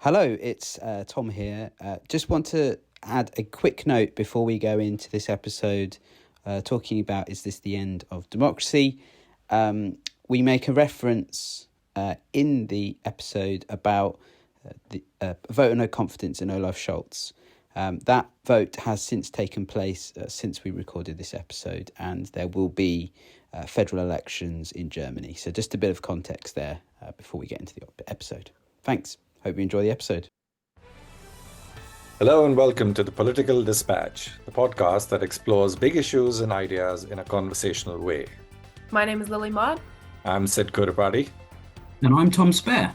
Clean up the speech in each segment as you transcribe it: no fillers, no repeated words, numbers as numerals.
Hello, it's Tom here. Just want to add a quick note before we go into this episode talking about is this the end of democracy? We make a reference in the episode about the vote of no confidence in Olaf Scholz. That vote has since taken place since we recorded this episode, and there will be federal elections in Germany. So just a bit of context there before we get into the episode. Thanks. Hope you enjoy the episode. Hello and welcome to the Political Dispatch, the podcast that explores big issues and ideas in a conversational way. My name is Lily Mott. I'm Sid Kodapati. And I'm Tom Spare.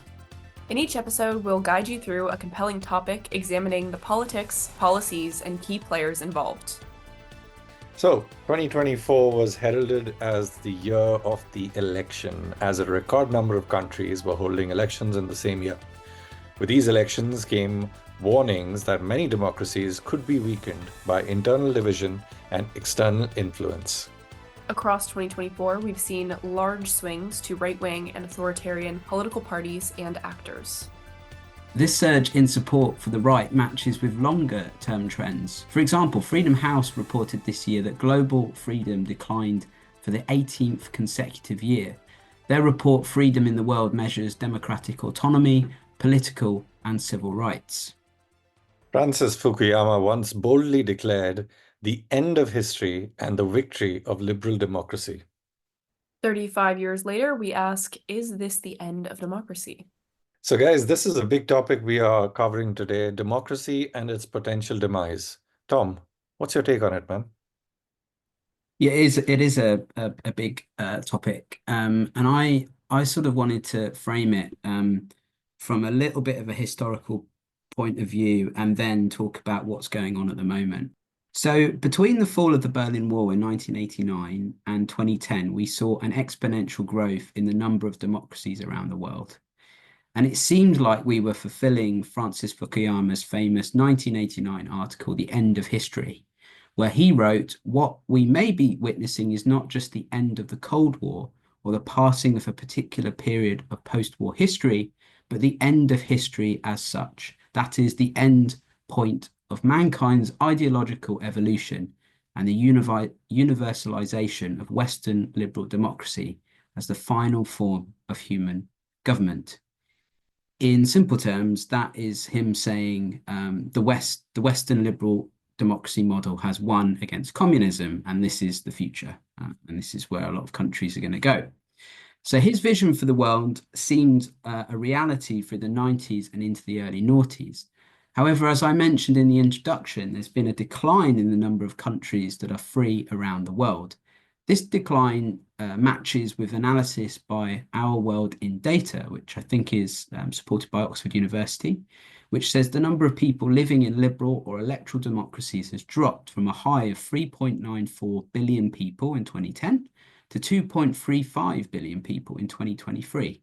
In each episode, we'll guide you through a compelling topic examining the politics, policies, and key players involved. So, 2024 was heralded as the year of the election, as a record number of countries were holding elections in the same year. With these elections came warnings that many democracies could be weakened by internal division and external influence. Across 2024, we've seen large swings to right-wing and authoritarian political parties and actors. This surge in support for the right matches with longer-term trends. For example, Freedom House reported this year that global freedom declined for the 18th consecutive year. Their report, Freedom in the World, measures democratic autonomy, political and civil rights. Francis Fukuyama once boldly declared the end of history and the victory of liberal democracy. 35 years later, we ask, is this the end of democracy? So guys, this is a big topic we are covering today, democracy and its potential demise. Tom, what's your take on it, man? Yeah, it is a big topic. And I sort of wanted to frame it from a little bit of a historical point of view and then talk about what's going on at the moment. So between the fall of the Berlin Wall in 1989 and 2010, we saw an exponential growth in the number of democracies around the world. And it seemed like we were fulfilling Francis Fukuyama's famous 1989 article, The End of History, where he wrote, what we may be witnessing is not just the end of the Cold War or the passing of a particular period of post-war history, but the end of history as such. That is the end point of mankind's ideological evolution and the universalization of Western liberal democracy as the final form of human government. In simple terms, that is him saying the Western liberal democracy model has won against communism, and this is the future, and this is where a lot of countries are going to go. So his vision for the world seemed a reality through the 90s and into the early noughties. However, as I mentioned in the introduction, there's been a decline in the number of countries that are free around the world. This decline matches with analysis by Our World in Data, which I think is supported by Oxford University, which says the number of people living in liberal or electoral democracies has dropped from a high of 3.94 billion people in 2010 to 2.35 billion people in 2023,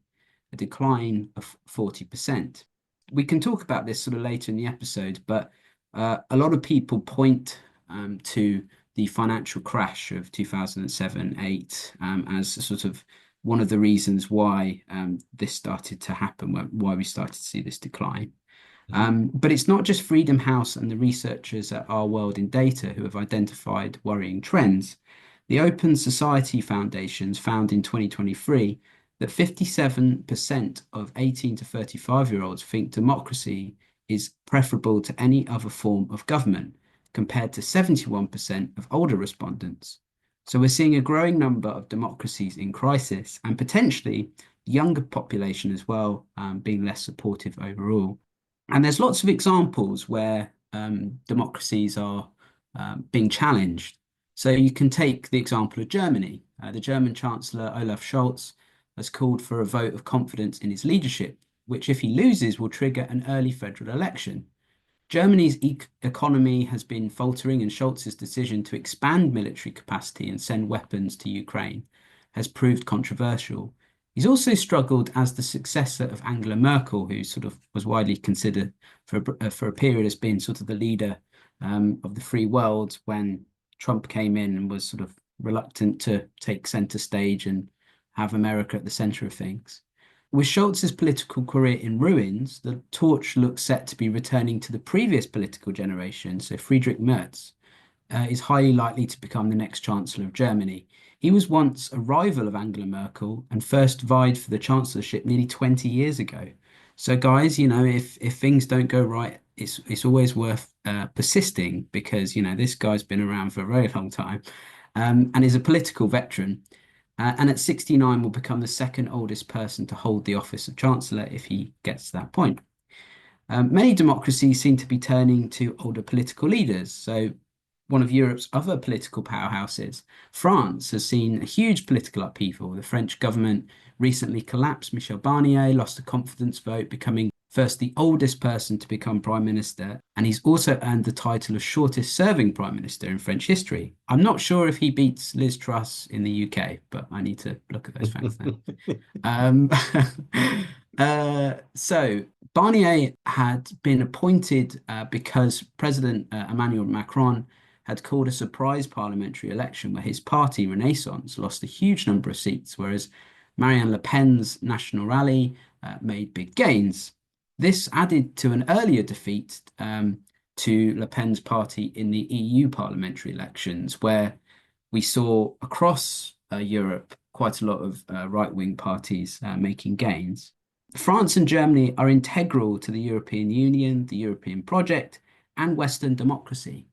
a decline of 40%. We can talk about this sort of later in the episode, but a lot of people point to the financial crash of 2007-8 as a sort of one of the reasons why this started to happen, why we started to see this decline. But it's not just Freedom House and the researchers at Our World in Data who have identified worrying trends. The Open Society Foundations found in 2023 that 57% of 18 to 35-year-olds think democracy is preferable to any other form of government, compared to 71% of older respondents. So we're seeing a growing number of democracies in crisis, and potentially the younger population as well being less supportive overall. And there's lots of examples where democracies are being challenged. So you can take the example of Germany. The German Chancellor Olaf Scholz has called for a vote of confidence in his leadership, which if he loses will trigger an early federal election. Germany's economy has been faltering, and Scholz's decision to expand military capacity and send weapons to Ukraine has proved controversial. He's also struggled as the successor of Angela Merkel, who sort of was widely considered for a period as being sort of the leader of the free world when Trump came in and was sort of reluctant to take center stage and have America at the center of things. With Scholz's political career in ruins, the torch looks set to be returning to the previous political generation, so Friedrich Merz is highly likely to become the next Chancellor of Germany. He was once a rival of Angela Merkel and first vied for the chancellorship nearly 20 years ago. So, guys, if things don't go right, it's always worth persisting because this guy's been around for a very long time, and is a political veteran. And at 69 will become the second oldest person to hold the office of Chancellor if he gets to that point. Many democracies seem to be turning to older political leaders. So one of Europe's other political powerhouses, France, has seen a huge political upheaval. The French government recently collapsed. Michel Barnier lost a confidence vote, becoming first the oldest person to become prime minister, and he's also earned the title of shortest serving prime minister in French history. I'm not sure if he beats Liz Truss in the UK, but I need to look at those facts now. So Barnier had been appointed because President Emmanuel Macron had called a surprise parliamentary election where his party, Renaissance, lost a huge number of seats, whereas Marine Le Pen's National Rally made big gains. This added to an earlier defeat to Le Pen's party in the EU parliamentary elections, where we saw across Europe quite a lot of right-wing parties making gains. France and Germany are integral to the European Union, the European project, and Western democracy.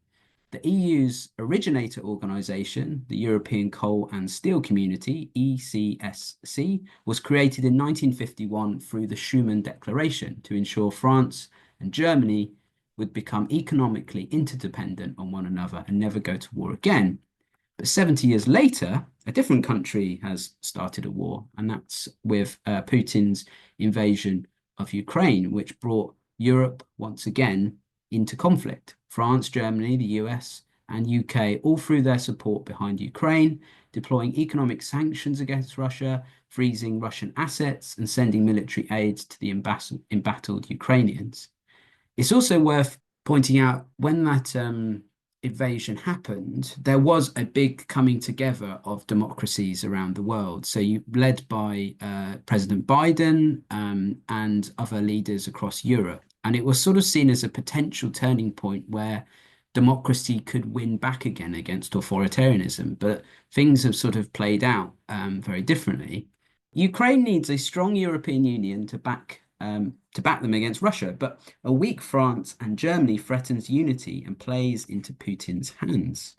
The EU's originator organisation, the European Coal and Steel Community, ECSC, was created in 1951 through the Schuman Declaration to ensure France and Germany would become economically interdependent on one another and never go to war again. But 70 years later, a different country has started a war, and that's with Putin's invasion of Ukraine, which brought Europe once again into conflict. France, Germany, the US, and UK all threw their support behind Ukraine, deploying economic sanctions against Russia, freezing Russian assets, and sending military aid to the embattled Ukrainians. It's also worth pointing out when that invasion happened, there was a big coming together of democracies around the world. So led by President Biden and other leaders across Europe. And it was sort of seen as a potential turning point where democracy could win back again against authoritarianism. But things have sort of played out very differently. Ukraine needs a strong European Union to back them against Russia, but a weak France and Germany threatens unity and plays into Putin's hands.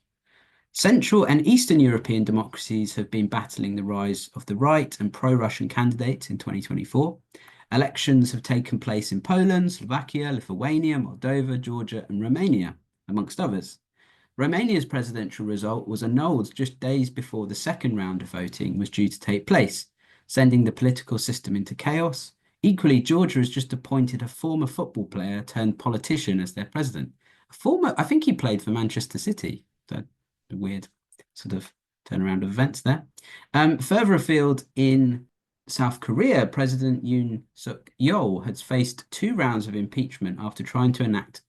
Central and Eastern European democracies have been battling the rise of the right and pro-Russian candidates in 2024. Elections have taken place in Poland, Slovakia, Lithuania, Moldova, Georgia, and Romania, amongst others. Romania's presidential result was annulled just days before the second round of voting was due to take place, sending the political system into chaos. Equally, Georgia has just appointed a former football player turned politician as their president. I think he played for Manchester City. So a weird sort of turnaround of events there. Further afield in South Korea, President Yoon Suk Yeol has faced 2 rounds of impeachment after trying to enact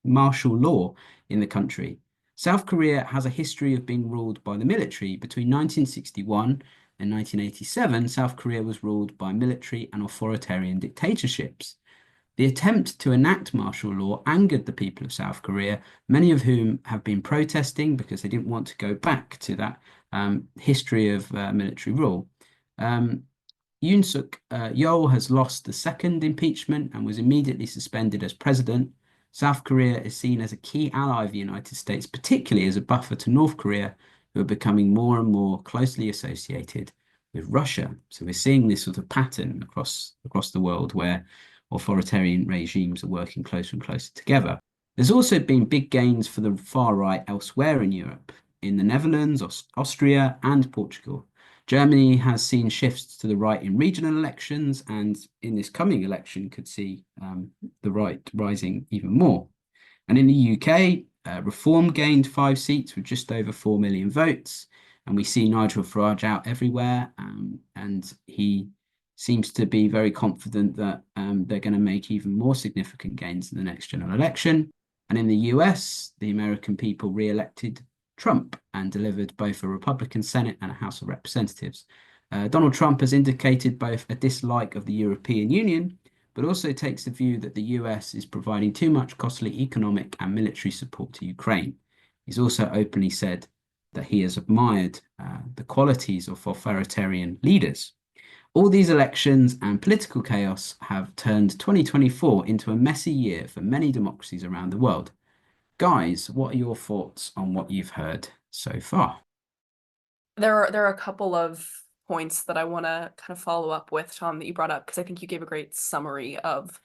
martial law in the country. South Korea has a history of being ruled by the military. Between 1961 and 1987, South Korea was ruled by military and authoritarian dictatorships. The attempt to enact martial law angered the people of South Korea, many of whom have been protesting because they didn't want to go back to that history of military rule. Yoon Suk Yeol has lost the second impeachment and was immediately suspended as president. South Korea is seen as a key ally of the United States, particularly as a buffer to North Korea, who are becoming more and more closely associated with Russia. So we're seeing this sort of pattern across the world where authoritarian regimes are working closer and closer together. There's also been big gains for the far right elsewhere in Europe, in the Netherlands, Austria, and Portugal. Germany has seen shifts to the right in regional elections, and in this coming election could see the right rising even more. And in the UK, Reform gained 5 seats with just over 4 million votes, and we see Nigel Farage out everywhere, and he seems to be very confident that they're going to make even more significant gains in the next general election. And in the US, the American people re-elected Trump and delivered both a Republican Senate and a House of Representatives. Donald Trump has indicated both a dislike of the European Union, but also takes the view that the US is providing too much costly economic and military support to Ukraine. He's also openly said that he has admired the qualities of authoritarian leaders. All these elections and political chaos have turned 2024 into a messy year for many democracies around the world. Guys, what are your thoughts on what you've heard so far? There are a couple of points that I want to kind of follow up with, Tom, that you brought up, because I think you gave a great summary of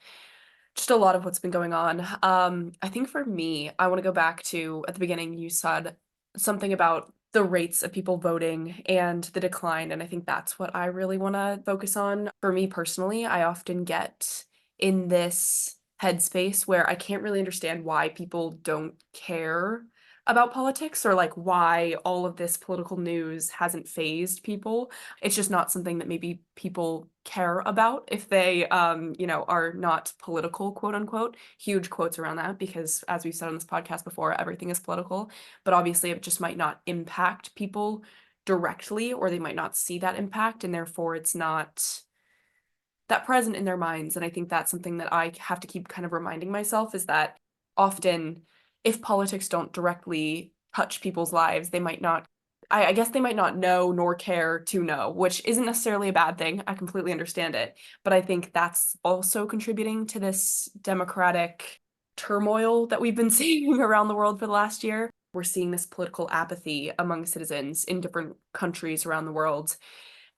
just a lot of what's been going on. I think for me, I want to go back to at the beginning, you said something about the rates of people voting and the decline. And I think that's what I really want to focus on. For me personally, I often get in this headspace where I can't really understand why people don't care about politics, or like why all of this political news hasn't phased people. It's just not something that maybe people care about if they are not political, quote unquote. Huge quotes around that, because as we've said on this podcast before, everything is political, but obviously it just might not impact people directly, or they might not see that impact, and therefore it's not that present in their minds. And I think that's something that I have to keep kind of reminding myself, is that often if politics don't directly touch people's lives, they might not, I guess they might not know nor care to know, which isn't necessarily a bad thing. I completely understand it. But I think that's also contributing to this democratic turmoil that we've been seeing around the world for the last year. We're seeing this political apathy among citizens in different countries around the world.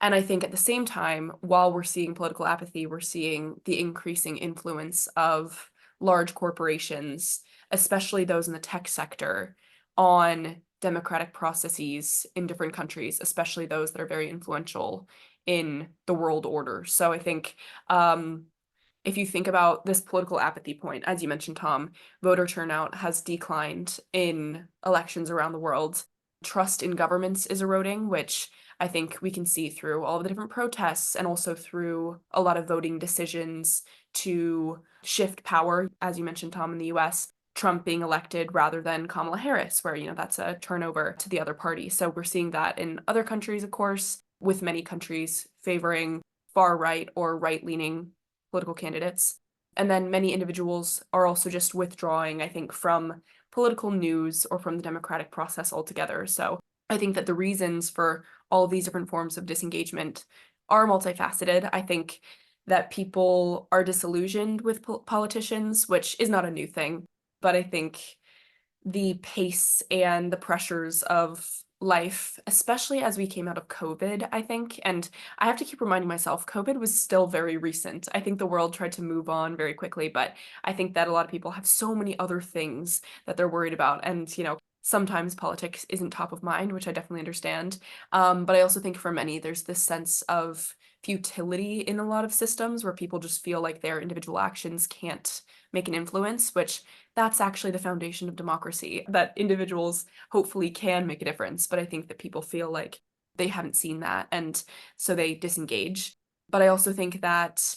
And I think at the same time, while we're seeing political apathy, we're seeing the increasing influence of large corporations, especially those in the tech sector, on democratic processes in different countries, especially those that are very influential in the world order. So I think if you think about this political apathy point, as you mentioned, Tom, voter turnout has declined in elections around the world. Trust in governments is eroding, which I think we can see through all of the different protests, and also through a lot of voting decisions to shift power, as you mentioned, Tom, in the US, Trump being elected rather than Kamala Harris, where, that's a turnover to the other party. So we're seeing that in other countries, of course, with many countries favoring far right or right-leaning political candidates. And then many individuals are also just withdrawing, I think, from political news or from the democratic process altogether. So I think that the reasons for all of these different forms of disengagement are multifaceted. I think that people are disillusioned with politicians, which is not a new thing, but I think the pace and the pressures of life, especially as we came out of COVID, I think, and I have to keep reminding myself, COVID was still very recent. I think the world tried to move on very quickly, but I think that a lot of people have so many other things that they're worried about. And, sometimes politics isn't top of mind, which I definitely understand. But I also think for many, there's this sense of futility in a lot of systems where people just feel like their individual actions can't make an influence, which that's actually the foundation of democracy, that individuals hopefully can make a difference. But I think that people feel like they haven't seen that, and so they disengage. But I also think that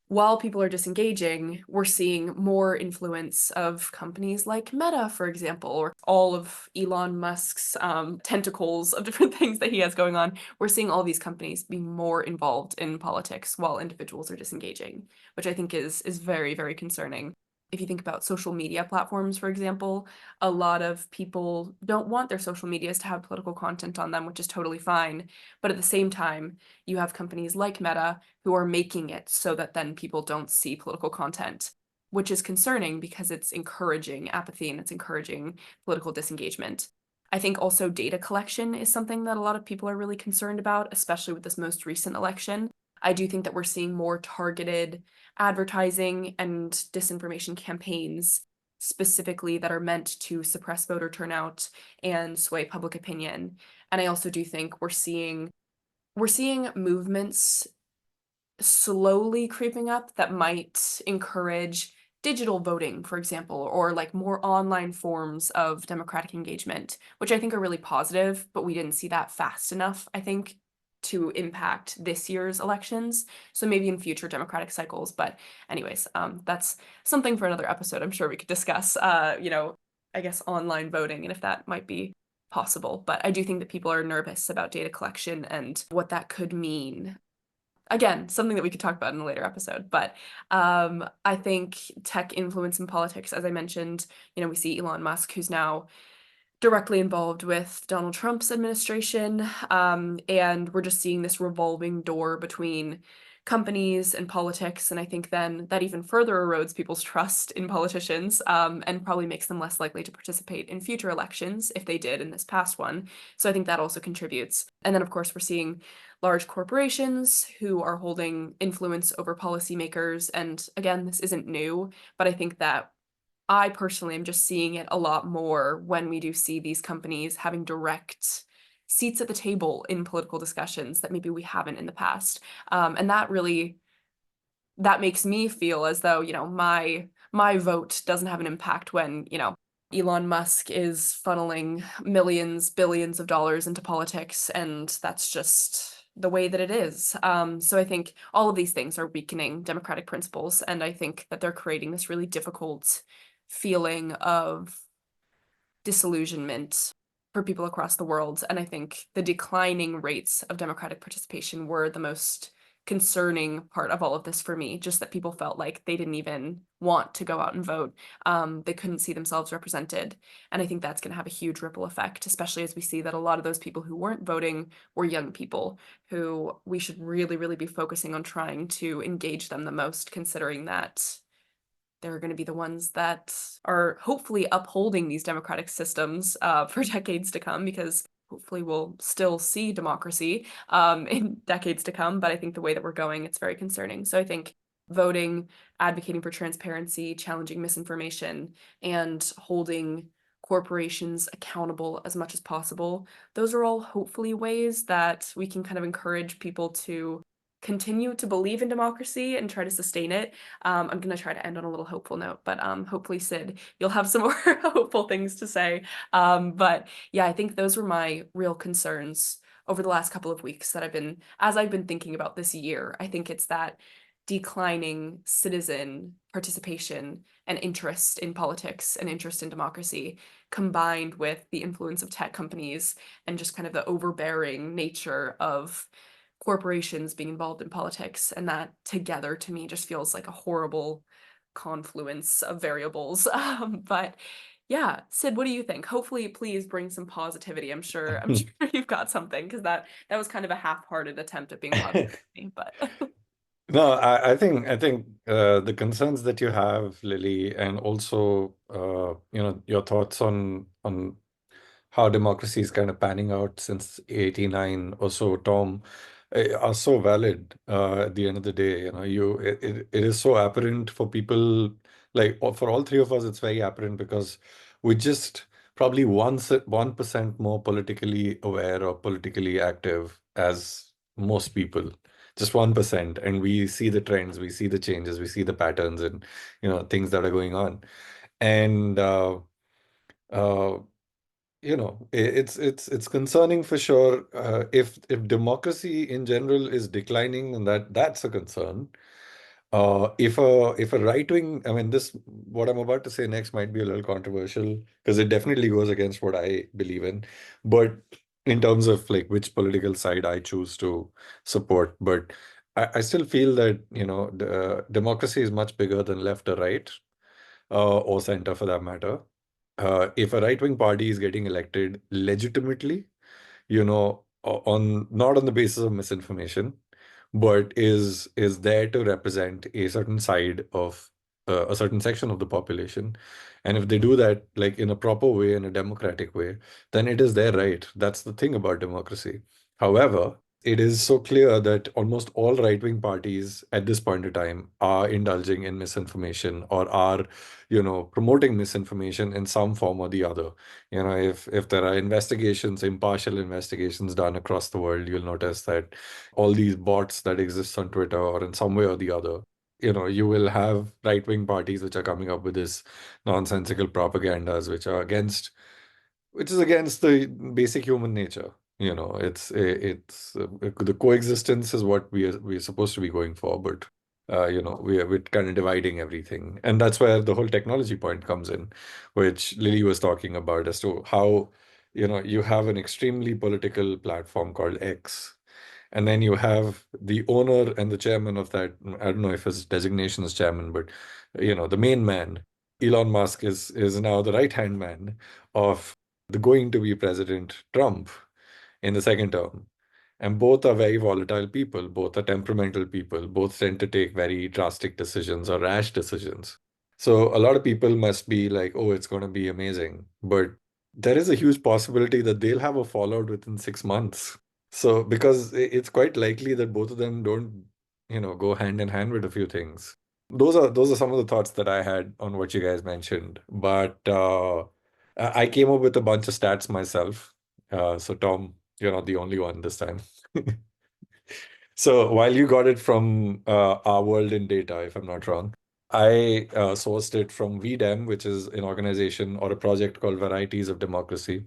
while people are disengaging, we're seeing more influence of companies like Meta, for example, or all of Elon Musk's tentacles of different things that he has going on. We're seeing all these companies be more involved in politics while individuals are disengaging, which I think is very, very concerning. If you think about social media platforms, for example, a lot of people don't want their social medias to have political content on them, which is totally fine. But at the same time, you have companies like Meta who are making it so that then people don't see political content, which is concerning because it's encouraging apathy and it's encouraging political disengagement. I think also data collection is something that a lot of people are really concerned about, especially with this most recent election. I do think that we're seeing more targeted advertising and disinformation campaigns specifically that are meant to suppress voter turnout and sway public opinion. And I also do think we're seeing movements slowly creeping up that might encourage digital voting, for example, or like more online forms of democratic engagement, which I think are really positive, but we didn't see that fast enough, I think, to impact this year's elections. So maybe in future democratic cycles. But anyways, that's something for another episode. I'm sure we could discuss, I guess online voting and if that might be possible. But I do think that people are nervous about data collection and what that could mean. Again, something that we could talk about in a later episode. But I think tech influence in politics, as I mentioned, we see Elon Musk, who's now directly involved with Donald Trump's administration. And we're just seeing this revolving door between companies and politics. And I think then that even further erodes people's trust in politicians, and probably makes them less likely to participate in future elections if they did in this past one. So I think that also contributes. And then, of course, we're seeing large corporations who are holding influence over policymakers. And again, this isn't new, but I think that I personally am just seeing it a lot more when we do see these companies having direct seats at the table in political discussions that maybe we haven't in the past. And that makes me feel as though, my vote doesn't have an impact when, Elon Musk is funneling millions, billions of dollars into politics, and that's just the way that it is. So I think all of these things are weakening democratic principles, and I think that they're creating this really difficult feeling of disillusionment for people across the world. And I think the declining rates of democratic participation were the most concerning part of all of this for me, just that people felt like they didn't even want to go out and vote. They couldn't see themselves represented. And I think that's going to have a huge ripple effect, especially as we see that a lot of those people who weren't voting were young people who we should really, really be focusing on trying to engage them the most, considering that they're going to be the ones that are hopefully upholding these democratic systems for decades to come, because hopefully we'll still see democracy in decades to come. But I think the way that we're going, it's very concerning. So I think voting, advocating for transparency, challenging misinformation, and holding corporations accountable as much as possible, those are all hopefully ways that we can kind of encourage people to continue to believe in democracy and try to sustain it. I'm going to try to end on a little hopeful note, but hopefully, Sid, you'll have some more hopeful things to say. But yeah, I think those were my real concerns over the last couple of weeks that as I've been thinking about this year. I think it's that declining citizen participation and interest in politics and interest in democracy, combined with the influence of tech companies and just kind of the overbearing nature of corporations being involved in politics. And that together to me just feels like a horrible confluence of variables. But yeah, Sid, what do you think? Hopefully, please bring some positivity. I'm sure you've got something, because that was kind of a half-hearted attempt at being positive, but No, I think the concerns that you have, Lily, and also your thoughts on how democracy is kind of panning out since 89 or so, Tom, are so valid at the end of the day. It is so apparent for people, like for all three of us, it's very apparent because we just probably 1% more politically aware or politically active as most people. Just 1%. And we see the trends, we see the changes, we see the patterns and things that are going on. And uh, it's concerning for sure. If democracy in general is declining, and that's a concern. If a right wing, I mean, this what I'm about to say next might be a little controversial because it definitely goes against what I believe in, but in terms of like which political side I choose to support, but I still feel that democracy is much bigger than left or right, or center for that matter. If a right-wing party is getting elected legitimately, on not on the basis of misinformation, but is there to represent a certain side of a certain section of the population, and if they do that like in a proper way, in a democratic way, then it is their right. That's the thing about democracy. However, it is so clear that almost all right-wing parties at this point in time are indulging in misinformation or are, promoting misinformation in some form or the other. If there are investigations, impartial investigations done across the world, you'll notice that all these bots that exist on Twitter or in some way or the other, you will have right-wing parties which are coming up with this nonsensical propagandas which is against the basic human nature. The coexistence is what we're supposed to be going for, but we're kind of dividing everything, and that's where the whole technology point comes in, which Lily was talking about as to how you have an extremely political platform called X. And then you have the owner and the chairman of that. I don't know if his designation is chairman, but the main man, Elon Musk, is now the right-hand man of the going to be President Trump in the second term. And both are very volatile people, both are temperamental people, both tend to take very drastic decisions or rash decisions. So a lot of people must be like, oh, it's going to be amazing. But there is a huge possibility that they'll have a fallout within 6 months. So because it's quite likely that both of them don't, go hand in hand with a few things. Those are some of the thoughts that I had on what you guys mentioned. But I came up with a bunch of stats myself. So Tom, you're not the only one this time. So while you got it from Our World in Data, if I'm not wrong, I sourced it from VDEM, which is an organization or a project called Varieties of Democracy.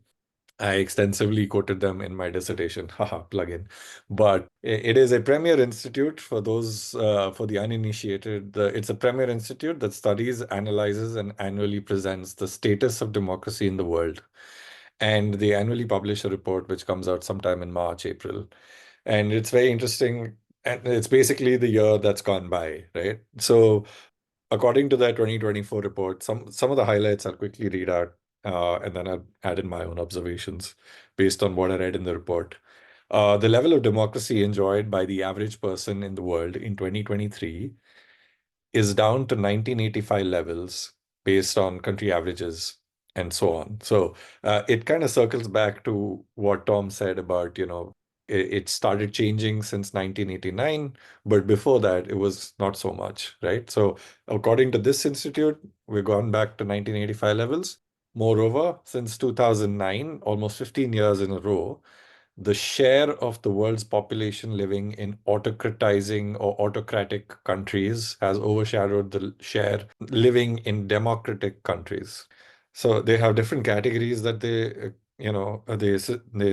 I extensively quoted them in my dissertation. Haha, plug-in. But it is a premier institute for those for the uninitiated. It's a premier institute that studies, analyzes, and annually presents the status of democracy in the world. And they annually publish a report which comes out sometime in March, April. And it's very interesting. And it's basically the year that's gone by, right? So according to that 2024 report, some of the highlights I'll quickly read out, and then I'll add in my own observations based on what I read in the report. The level of democracy enjoyed by the average person in the world in 2023 is down to 1985 levels based on country averages and so on. So it kind of circles back to what Tom said about, it started changing since 1989, but before that, it was not so much, right? So according to this institute, we've gone back to 1985 levels. Moreover, since 2009, almost 15 years in a row, the share of the world's population living in autocratizing or autocratic countries has overshadowed the share living in democratic countries. So they have different categories that they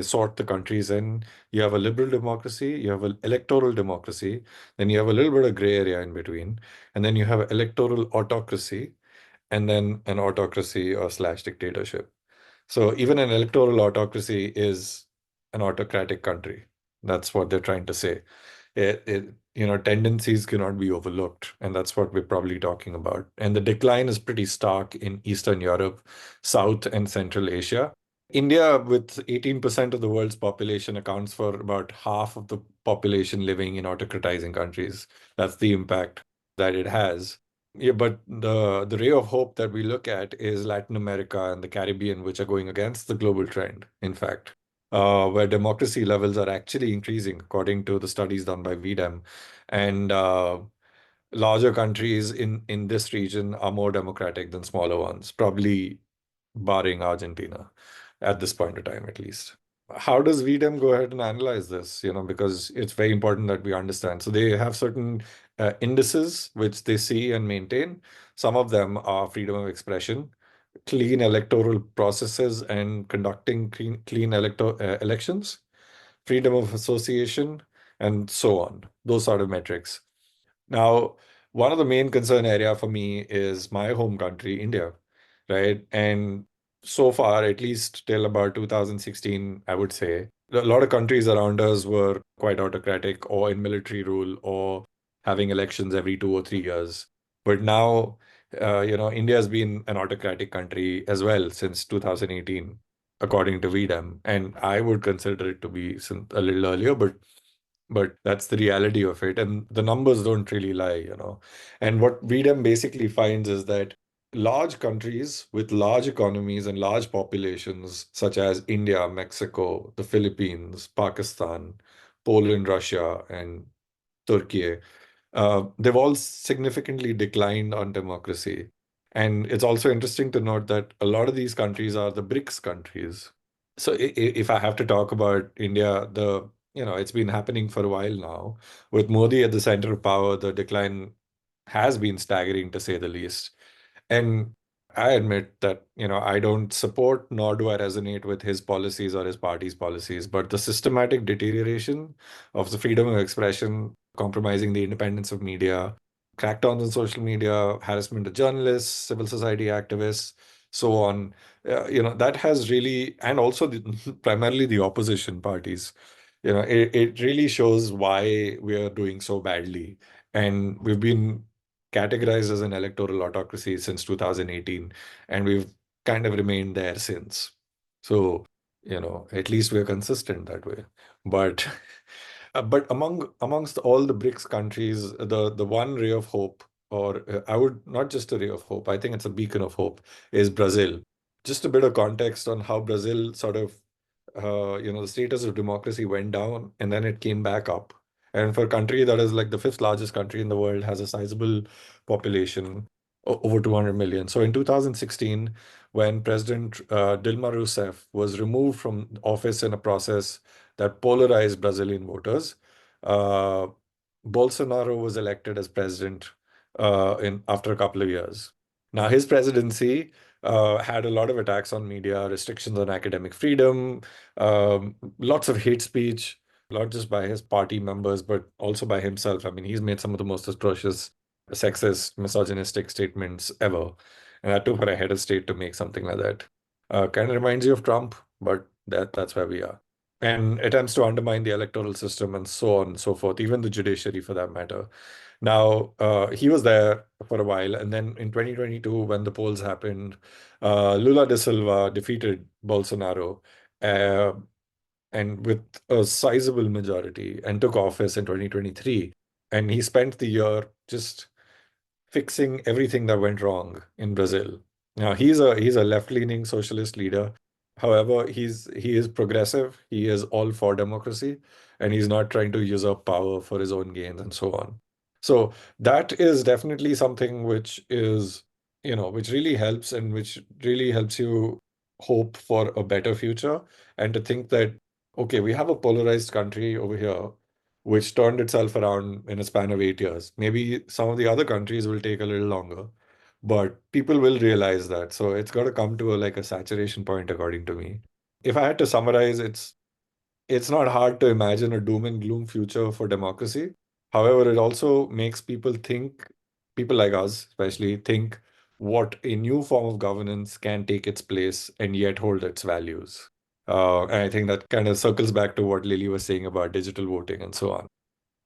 sort the countries in. You have a liberal democracy, you have an electoral democracy, then you have a little bit of gray area in between, and then you have electoral autocracy, and then an autocracy or slash dictatorship. So even an electoral autocracy is an autocratic country. That's what they're trying to say. Tendencies cannot be overlooked, and that's what we're probably talking about. And the decline is pretty stark in Eastern Europe, South and Central Asia. India, with 18% of the world's population, accounts for about half of the population living in autocratizing countries. That's the impact that it has. Yeah, but the ray of hope that we look at is Latin America and the Caribbean, which are going against the global trend, in fact, where democracy levels are actually increasing, according to the studies done by VDEM. And larger countries in this region are more democratic than smaller ones, probably barring Argentina at this point in time, at least. How does VDEM go ahead and analyze this? Because it's very important that we understand. So they have certain indices which they see and maintain. Some of them are freedom of expression, clean electoral processes and conducting clean elections, freedom of association, and so on. Those sort of metrics. Now, one of the main concern area for me is my home country, India, right? And so far, at least till about 2016, I would say, a lot of countries around us were quite autocratic or in military rule or having elections every 2 or 3 years. But now, India has been an autocratic country as well since 2018, according to VDEM. And I would consider it to be a little earlier, but that's the reality of it. And the numbers don't really lie. And what VDEM basically finds is that large countries with large economies and large populations, such as India, Mexico, the Philippines, Pakistan, Poland, Russia, and Turkey, they've all significantly declined on democracy. And it's also interesting to note that a lot of these countries are the BRICS countries. So if I have to talk about India, it's been happening for a while now. With Modi at the center of power, the decline has been staggering to say the least. And I admit that, I don't support nor do I resonate with his policies or his party's policies, but the systematic deterioration of the freedom of expression, compromising the independence of media, crackdowns on social media, harassment of journalists, civil society activists, so on. That has really, and also primarily the opposition parties. It really shows why we are doing so badly. And we've been categorized as an electoral autocracy since 2018, and we've kind of remained there since. So, at least we're consistent that way. But but amongst all the BRICS countries, the one ray of hope, or I would not just a ray of hope, I think it's a beacon of hope, is Brazil. Just a bit of context on how Brazil sort of, the status of democracy went down and then it came back up. And for a country that is like the fifth largest country in the world, has a sizable population, over 200 million. So in 2016, when President Dilma Rousseff was removed from office in a process that polarized Brazilian voters, uh, Bolsonaro was elected as president in after a couple of years. Now, his presidency had a lot of attacks on media, restrictions on academic freedom, lots of hate speech, not just by his party members, but also by himself. I mean, he's made some of the most atrocious, sexist, misogynistic statements ever. And that took for a head of state to make something like that. Kind of reminds you of Trump, but that's where we are. And attempts to undermine the electoral system and so on and so forth, even the judiciary for that matter. Now, he was there for a while, and then in 2022, when the polls happened, Lula da Silva defeated Bolsonaro, uh, and with a sizable majority, and took office in 2023. And he spent the year just fixing everything that went wrong in Brazil. Now, he's a left-leaning socialist leader. However, he is progressive. He is all for democracy, and he's not trying to usurp power for his own gains and so on. So that is definitely something which is, which really helps, and which really helps you hope for a better future, and to think that, okay, we have a polarized country over here which turned itself around in a span of 8 years. Maybe some of the other countries will take a little longer, but people will realize that. So it's got to come to like a saturation point, according to me. If I had to summarize, it's not hard to imagine a doom and gloom future for democracy. However, it also makes people think, people like us especially, think what a new form of governance can take its place and yet hold its values. And I think that kind of circles back to what Lily was saying about digital voting and so on.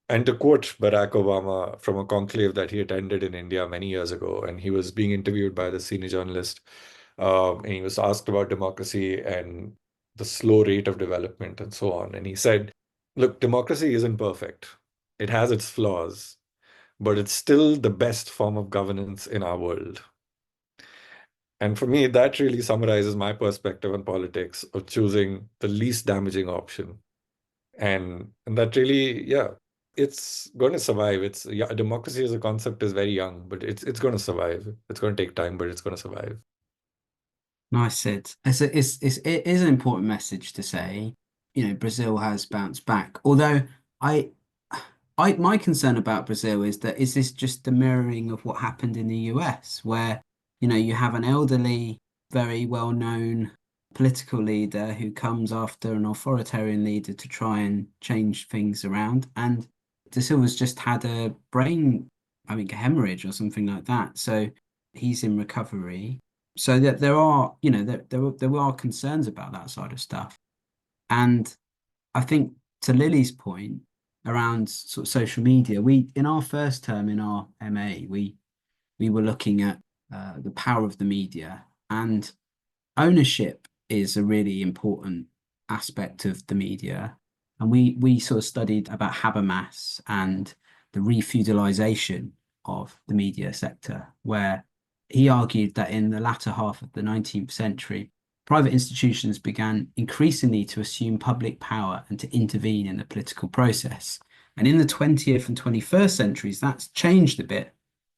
And to quote Barack Obama from a conclave that he attended in India many years ago, and he was being interviewed by the senior journalist, and he was asked about democracy and the slow rate of development and so on. And he said, look, democracy isn't perfect. It has its flaws, but it's still the best form of governance in our world. And for me, that really summarizes my perspective on politics of choosing the least damaging option. And that really, yeah, it's going to survive. It's, yeah, democracy as a concept is very young, but it's going to survive. It's going to take time, but it's going to survive. Nice, Sid. It is an important message to say. Brazil has bounced back. Although I, my concern about Brazil is that, is this just the mirroring of what happened in the US, where you have an elderly, very well-known political leader who comes after an authoritarian leader to try and change things around, and De Silva's just had a brain, I think, a hemorrhage or something like that. So he's in recovery. So that there are, there are concerns about that side of stuff. And I think, to Lily's point around sort of social media, we, in our first term in our MA, we were looking at the power of the media, and ownership is a really important aspect of the media. And we sort of studied about Habermas and the refeudalization of the media sector, where he argued that in the latter half of the 19th century, private institutions began increasingly to assume public power and to intervene in the political process. And in the 20th and 21st centuries, that's changed a bit,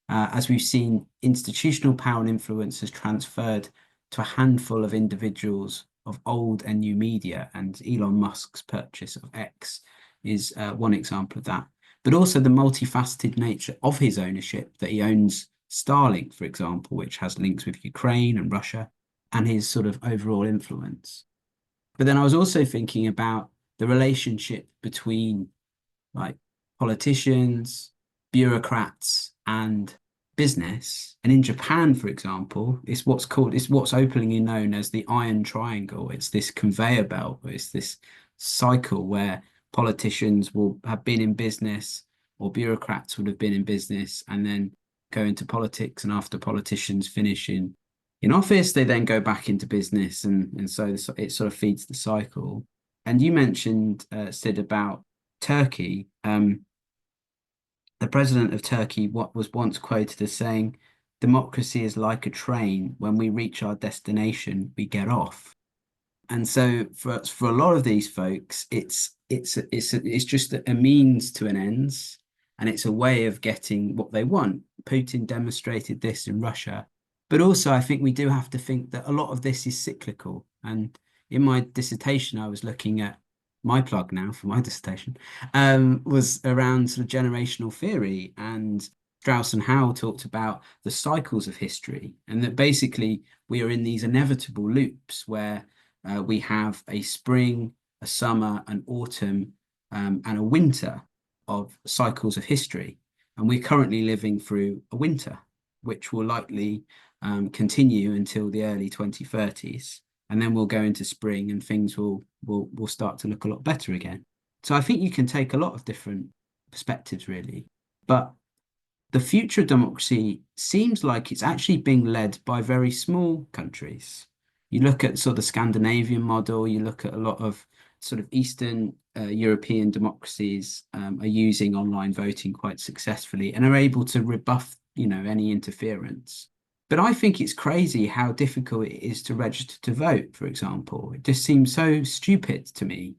as we've seen institutional power and influence has transferred to a handful of individuals of old and new media. And Elon Musk's purchase of X is one example of that. But also the multifaceted nature of his ownership, that he owns Starlink, for example, which has links with Ukraine and Russia, and his sort of overall influence. But then I was also thinking about the relationship between like politicians, bureaucrats, and business. And in Japan, for example, it's what's openly known as the Iron Triangle. It's this conveyor belt. It's this cycle where politicians will have been in business, or bureaucrats would have been in business and then go into politics. And after politicians finish in office, they then go back into business, and so it sort of feeds the cycle. And you mentioned, Sid, about Turkey. The president of Turkey was once quoted as saying, "Democracy is like a train. When we reach our destination, we get off." And so for a lot of these folks, it's just a means to an ends, and it's a way of getting what they want. Putin demonstrated this in Russia, but also I think we do have to think that a lot of this is cyclical. And in my dissertation, I was looking at my plug now for my dissertation, was around sort of generational theory, and Strauss and Howe talked about the cycles of history, and that basically we are in these inevitable loops where we have a spring, a summer, an autumn, and a winter of cycles of history. And we're currently living through a winter, which will likely continue until the early 2030s. And then we'll go into spring and things will start to look a lot better again. So I think you can take a lot of different perspectives, really. But the future of democracy seems like it's actually being led by very small countries. You look at sort of the Scandinavian model, you look at a lot of sort of Eastern European democracies are using online voting quite successfully and are able to rebuff, any interference. But I think it's crazy how difficult it is to register to vote, for example. It just seems so stupid to me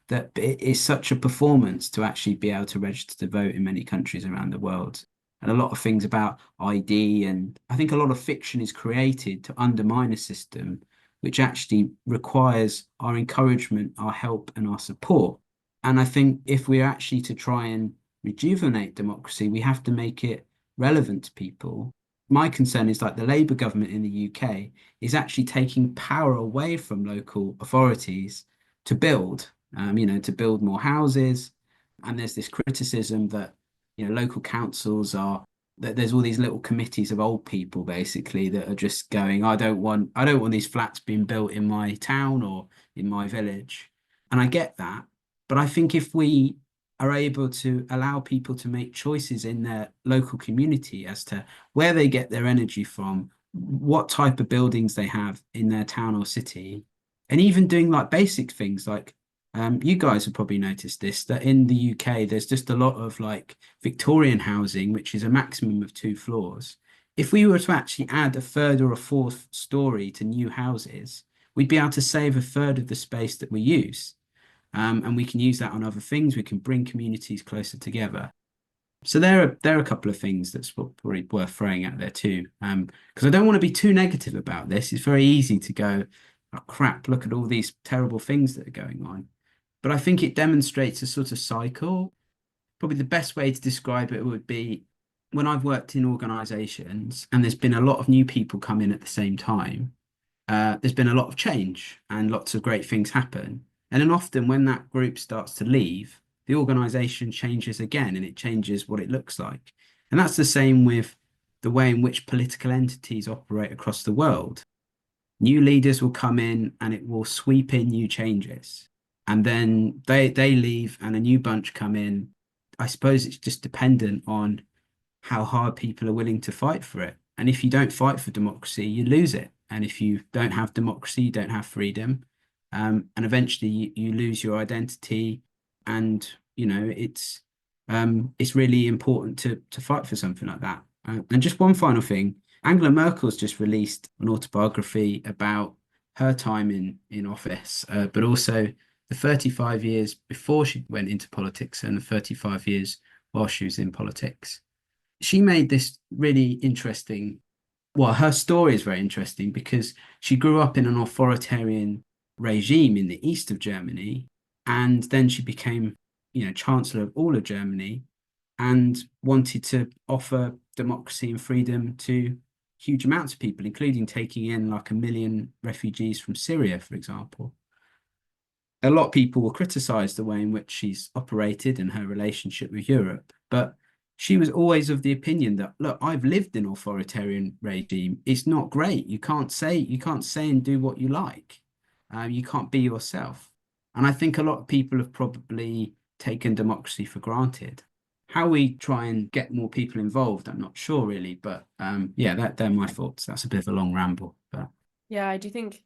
that it is such a performance to actually be able to register to vote in many countries around the world. And a lot of things about ID, and I think a lot of fiction is created to undermine a system which actually requires our encouragement, our help, and our support. And I think if we're actually to try and rejuvenate democracy, we have to make it relevant to people. My concern is like the Labour government in the UK is actually taking power away from local authorities to build, to build more houses. And there's this criticism that, local councils are that there's all these little committees of old people basically that are just going, I don't want these flats being built in my town or in my village. And I get that. But I think if we are able to allow people to make choices in their local community as to where they get their energy from, what type of buildings they have in their town or city, and even doing like basic things like you guys have probably noticed this, that in the UK, there's just a lot of like Victorian housing, which is a maximum of 2 floors. If we were to actually add a third or a fourth story to new houses, we'd be able to save a third of the space that we use. And we can use that on other things. We can bring communities closer together. So there are a couple of things that's probably worth throwing out there too. Because I don't want to be too negative about this. It's very easy to go, oh crap, look at all these terrible things that are going on. But I think it demonstrates a sort of cycle. Probably the best way to describe it would be when I've worked in organizations and there's been a lot of new people come in at the same time, there's been a lot of change and lots of great things happen. And then often when that group starts to leave, the organization changes again and it changes what it looks like. And that's the same with the way in which political entities operate across the world. New leaders will come in and it will sweep in new changes. And then they leave and a new bunch come in. I suppose it's just dependent on how hard people are willing to fight for it. And if you don't fight for democracy, you lose it. And if you don't have democracy, you don't have freedom. And eventually you lose your identity. And, it's really important to fight for something like that. And just one final thing, Angela Merkel's just released an autobiography about her time in office, but also the 35 years before she went into politics and the 35 years while she was in politics. She made this really interesting, well, her story is very interesting because she grew up in an authoritarian regime in the east of Germany, and then she became, Chancellor of all of Germany and wanted to offer democracy and freedom to huge amounts of people, including taking in like 1 million refugees from Syria, for example. A lot of people will criticize the way in which she's operated and her relationship with Europe, but she was always of the opinion that, look, I've lived in authoritarian regime. It's not great. You can't say and do what you like. You can't be yourself. And I think a lot of people have probably taken democracy for granted. How we try and get more people involved, I'm not sure really, but yeah, they're my thoughts. That's a bit of a long ramble, but Yeah, I do think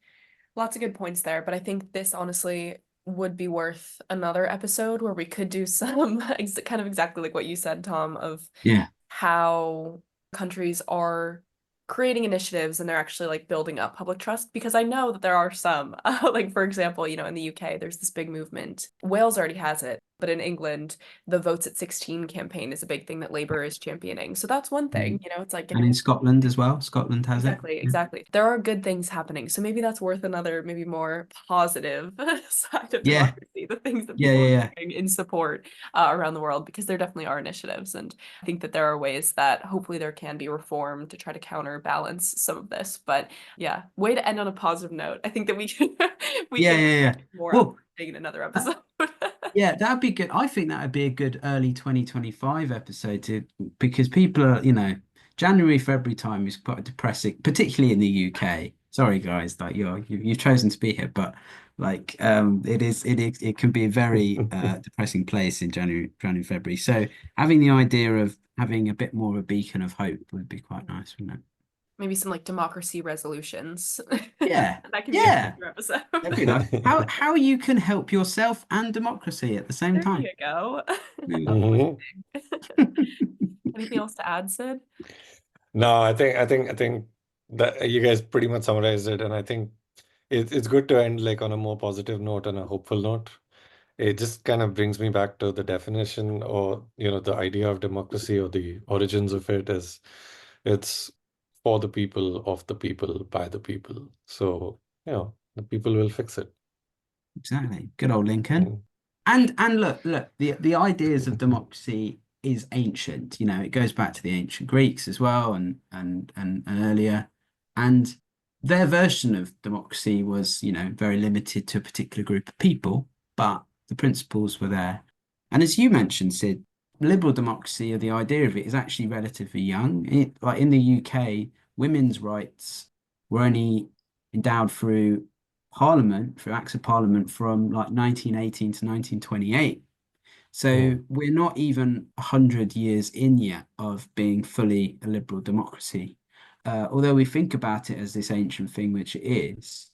lots of good points there, but I think this honestly would be worth another episode where we could do some kind of exactly like what you said, Tom, of yeah, how countries are creating initiatives and they're actually like building up public trust, because I know that there are some like for example, you know, in the UK there's this big movement. Wales already has it, but in England the votes at 16 campaign is a big thing that Labour is championing. So that's one thing, you know, it's like and getting in Scotland as well. Scotland has it. exactly, exactly. There are good things happening. So maybe that's worth another, maybe more positive side of Yeah, democracy, the things that yeah, people yeah, are yeah. doing in support around the world, because there definitely are initiatives. And I think that there are ways that hopefully there can be reform to try to counterbalance some of this. But yeah, way to end on a positive note. I think that we can we Yeah, can yeah, yeah. more Well, in another episode. yeah, that'd be good. I think that would be a good early 2025 episode because people are, January, February time is quite depressing, particularly in the UK. Sorry, guys, like you've chosen to be here, but like it can be a very depressing place in January, February. So having the idea of having a bit more of a beacon of hope would be quite nice, wouldn't it? Maybe some like democracy resolutions. Yeah, That can be a yeah. future episode. That'd be nice. How you can help yourself and democracy at the same There time. you go. Mhm. Anything else to add, Sid? No, I think that you guys pretty much summarized it, and I think it's good to end like on a more positive note and a hopeful note. It just kind of brings me back to the definition or the idea of democracy or the origins of it is it's for the people, of the people, by the people. So, the people will fix it. Exactly. Good old Lincoln. Mm. And look, the ideas of democracy is ancient. It goes back to the ancient Greeks as well and earlier. And their version of democracy was, very limited to a particular group of people, but the principles were there. And as you mentioned, Sid, liberal democracy or the idea of it is actually relatively young. Like in the UK, women's rights were only endowed through Parliament, through Acts of Parliament from like 1918 to 1928. So Mm. we're not even 100 years in yet of being fully a liberal democracy. Although we think about it as this ancient thing, which it is,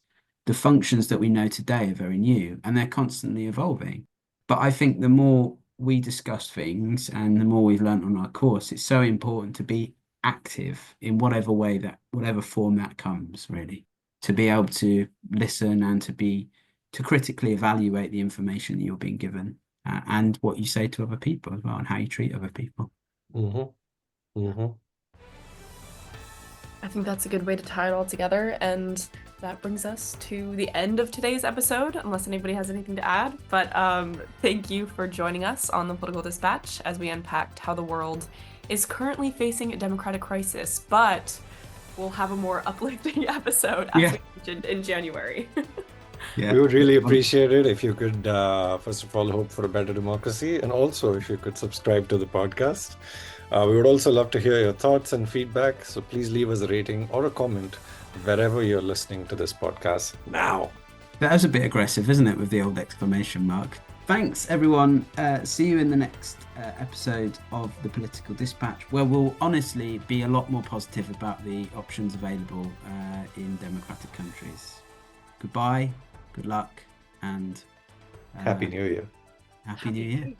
the functions that we know today are very new and they're constantly evolving. But I think the more we discuss things and the more we've learned on our course, it's so important to be active in whatever way whatever form that comes, really, to be able to listen and to critically evaluate the information that you're being given and what you say to other people as well and how you treat other people. Mm-hmm. Mm-hmm. I think that's a good way to tie it all together. And that brings us to the end of today's episode, unless anybody has anything to add. But thank you for joining us on the Political Dispatch as we unpacked how the world is currently facing a democratic crisis. But we'll have a more uplifting episode, as we mentioned, in January. Yeah. We would really appreciate it if you could, first of all, hope for a better democracy, and also if you could subscribe to the podcast. We would also love to hear your thoughts and feedback, so please leave us a rating or a comment wherever you're listening to this podcast now. That was a bit aggressive, isn't it, with the old exclamation mark? Thanks, everyone. See you in the next episode of the Political Dispatch, where we'll honestly be a lot more positive about the options available in democratic countries. Goodbye, good luck, and Happy New Year. Happy New Year.